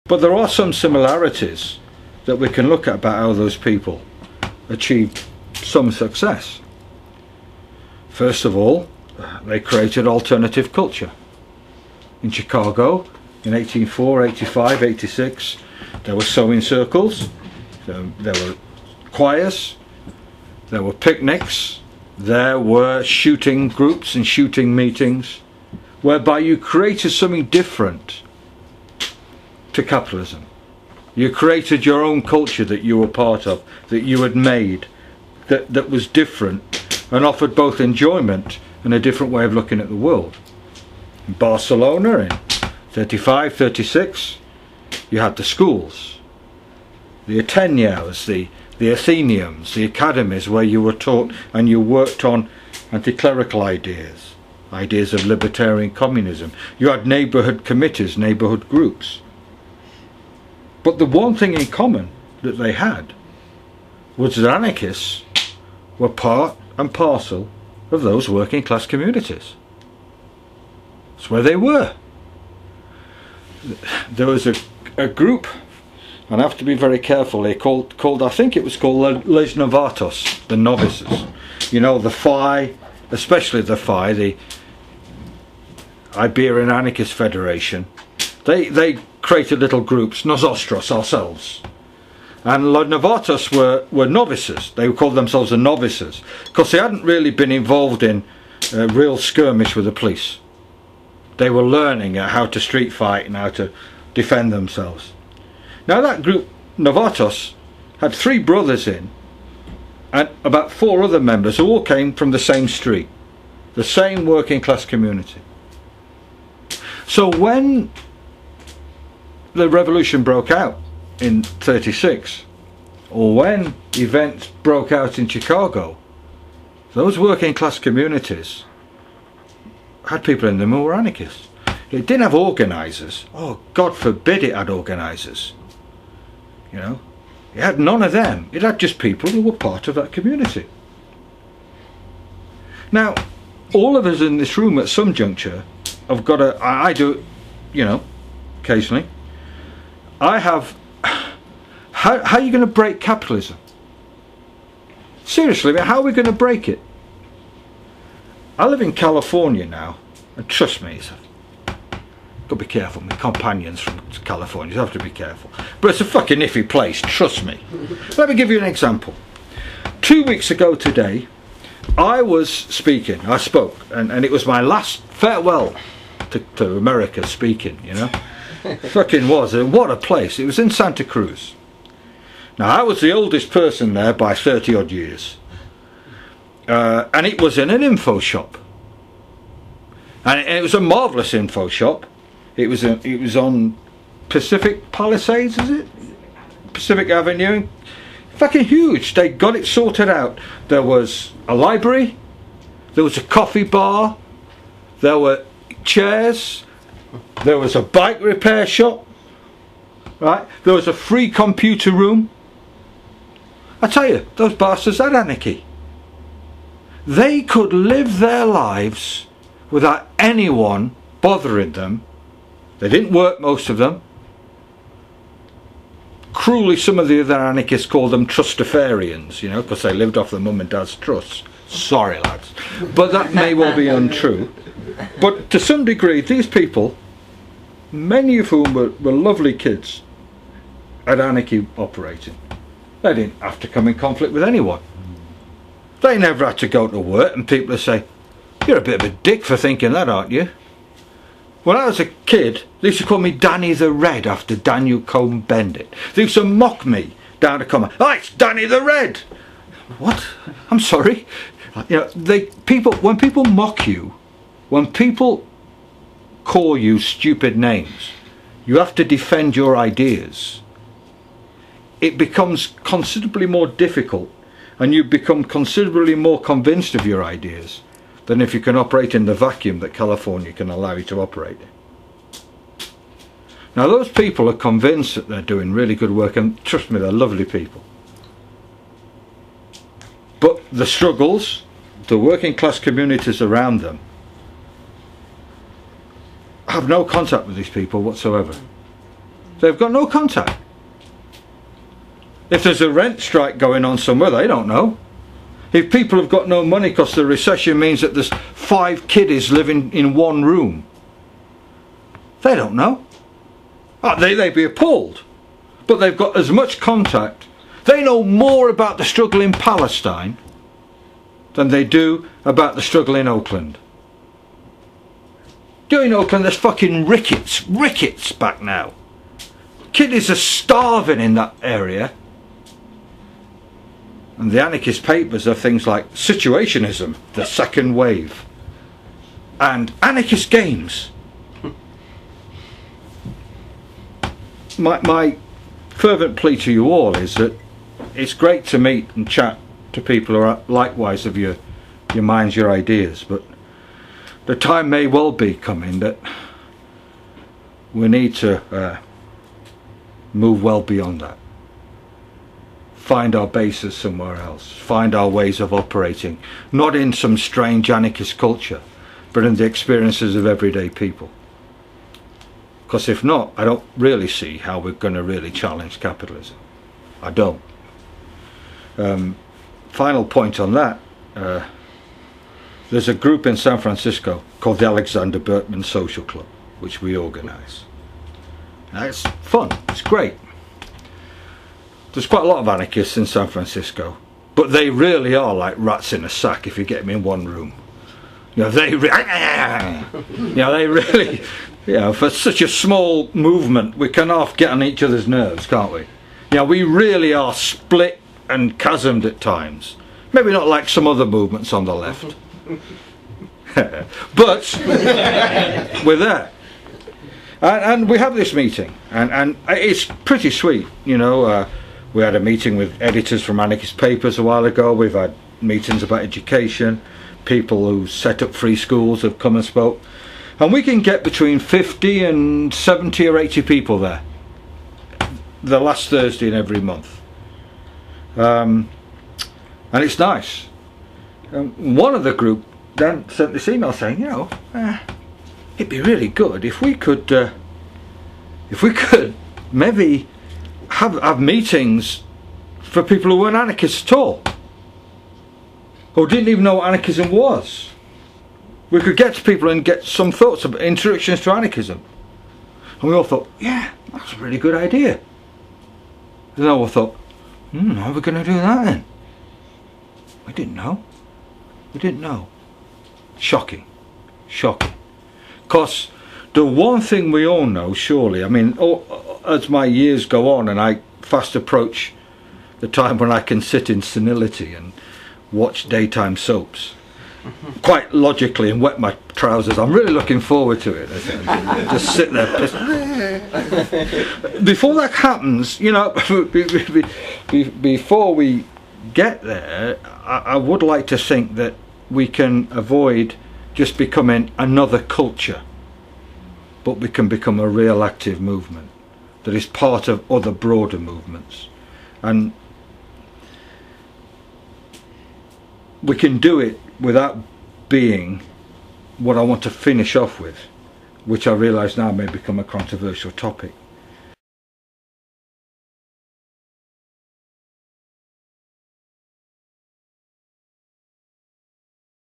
But there are some similarities that we can look at about how those people achieved some success. First of all, they created alternative culture. In Chicago, in 1884, 85, 86, there were sewing circles, there were choirs, there were picnics, there were shooting groups and shooting meetings, whereby you created something different to capitalism. You created your own culture that you were part of, that you had made, that was different and offered both enjoyment and a different way of looking at the world. In Barcelona in 35, 36, you had the schools, the Ateneos, the Athenaeums, the academies where you were taught and you worked on anti-clerical ideas of libertarian communism. You had neighbourhood committees, neighbourhood groups. But the one thing in common that they had was that anarchists were part and parcel of those working class communities. That's where they were. There was a group, and I have to be very careful, they called I think it was called Les Novatos, the novices. You know, the FI, especially the FI, the Iberian Anarchist Federation, they created little groups, Nosotros, ourselves. And Los Novatos were novices. They called themselves the novices because they hadn't really been involved in a real skirmish with the police. They were learning how to street fight and how to defend themselves. Now that group, Novatos, had 3 brothers in and about 4 other members who all came from the same street, the same working class community. So when the revolution broke out in 36, or when events broke out in Chicago, those working class communities had people in them who were anarchists. It didn't have organisers. Oh, God forbid it had organisers. You know, it had none of them. It had just people who were part of that community. Now, all of us in this room at some juncture have got a, I do, you know, occasionally, I have, how are you going to break capitalism? Seriously, I mean, how are we going to break it? I live in California now, and trust me, got to be careful. My companions from California, you have to be careful. But it's a fucking iffy place, trust me. Let me give you an example. 2 weeks ago today, I spoke, and it was my last farewell to America speaking, you know. Fucking was, what a place. It was in Santa Cruz. Now, I was the oldest person there by 30 odd years. And it was in an info shop. And it was a marvellous info shop. It was on Pacific Palisades, is it? Pacific Avenue. Fucking huge. They got it sorted out. There was a library. There was a coffee bar. There were chairs. There was a bike repair shop. Right? There was a free computer room. I tell you, those bastards had anarchy. They could live their lives without anyone bothering them. They didn't work, most of them. Cruelly, some of the other anarchists called them trustafarians, you know, because they lived off their mum and dad's trusts. Sorry, lads. But that may well be untrue. But to some degree, these people, many of whom were lovely kids, had anarchy operating. They didn't have to come in conflict with anyone. They never had to go to work and people would say, "You're a bit of a dick for thinking that, aren't you?" When I was a kid, they used to call me Danny the Red after Daniel Cohn-Bendit. They used to mock me down to comment. "Oh, it's Danny the Red!" What? I'm sorry. You know, when people mock you, when people call you stupid names, you have to defend your ideas. It becomes considerably more difficult, and you become considerably more convinced of your ideas than if you can operate in the vacuum that California can allow you to operate in. Now, those people are convinced that they're doing really good work, and trust me, they're lovely people. But the struggles, the working class communities around them, have no contact with these people whatsoever. They've got no contact. If there's a rent strike going on somewhere, they don't know. If people have got no money because the recession means that there's 5 kiddies living in one room, they don't know. Oh, they'd be appalled. But they've got as much contact. They know more about the struggle in Palestine than they do about the struggle in Oakland. Do you know, in Oakland there's fucking rickets back now. Kiddies are starving in that area. And the anarchist papers are things like situationism, the second wave, and anarchist games. My fervent plea to you all is that it's great to meet and chat to people who are likewise of your minds, your ideas, but the time may well be coming that we need to move well beyond that. Find our bases somewhere else, find our ways of operating, not in some strange anarchist culture, but in the experiences of everyday people. Because if not, I don't really see how we're going to really challenge capitalism. I don't. Final point on that, there's a group in San Francisco called the Alexander Berkman Social Club, which we organise. It's fun, it's great. There's quite a lot of anarchists in San Francisco, but they really are like rats in a sack if you get them in one room. You know, they really, you know, for such a small movement, we can half get on each other's nerves, can't we? You know, we really are split and chasmed at times. Maybe not like some other movements on the left. But we're there. And we have this meeting, and it's pretty sweet, you know. We had a meeting with editors from anarchist papers a while ago. We've had meetings about education. People who set up free schools have come and spoke. And we can get between 50 and 70 or 80 people there. The last Thursday in every month. And it's nice. One of the group then sent this email saying, you know, it'd be really good if we could maybe have meetings for people who weren't anarchists at all, or didn't even know what anarchism was. We could get to people and get some thoughts about introductions to anarchism. And we all thought, yeah, that's a really good idea. And then we thought, how are we going to do that then? We didn't know. We didn't know. Shocking. Shocking. Because the one thing we all know, surely, I mean, as my years go on and I fast approach the time when I can sit in senility and watch daytime soaps, quite logically, and wet my trousers, I'm really looking forward to it. Just sit there pissed. Before that happens, you know, before we get there, I would like to think that we can avoid just becoming another culture, but we can become a real active movement that is part of other broader movements. And we can do it without being what I want to finish off with, which I realise now may become a controversial topic.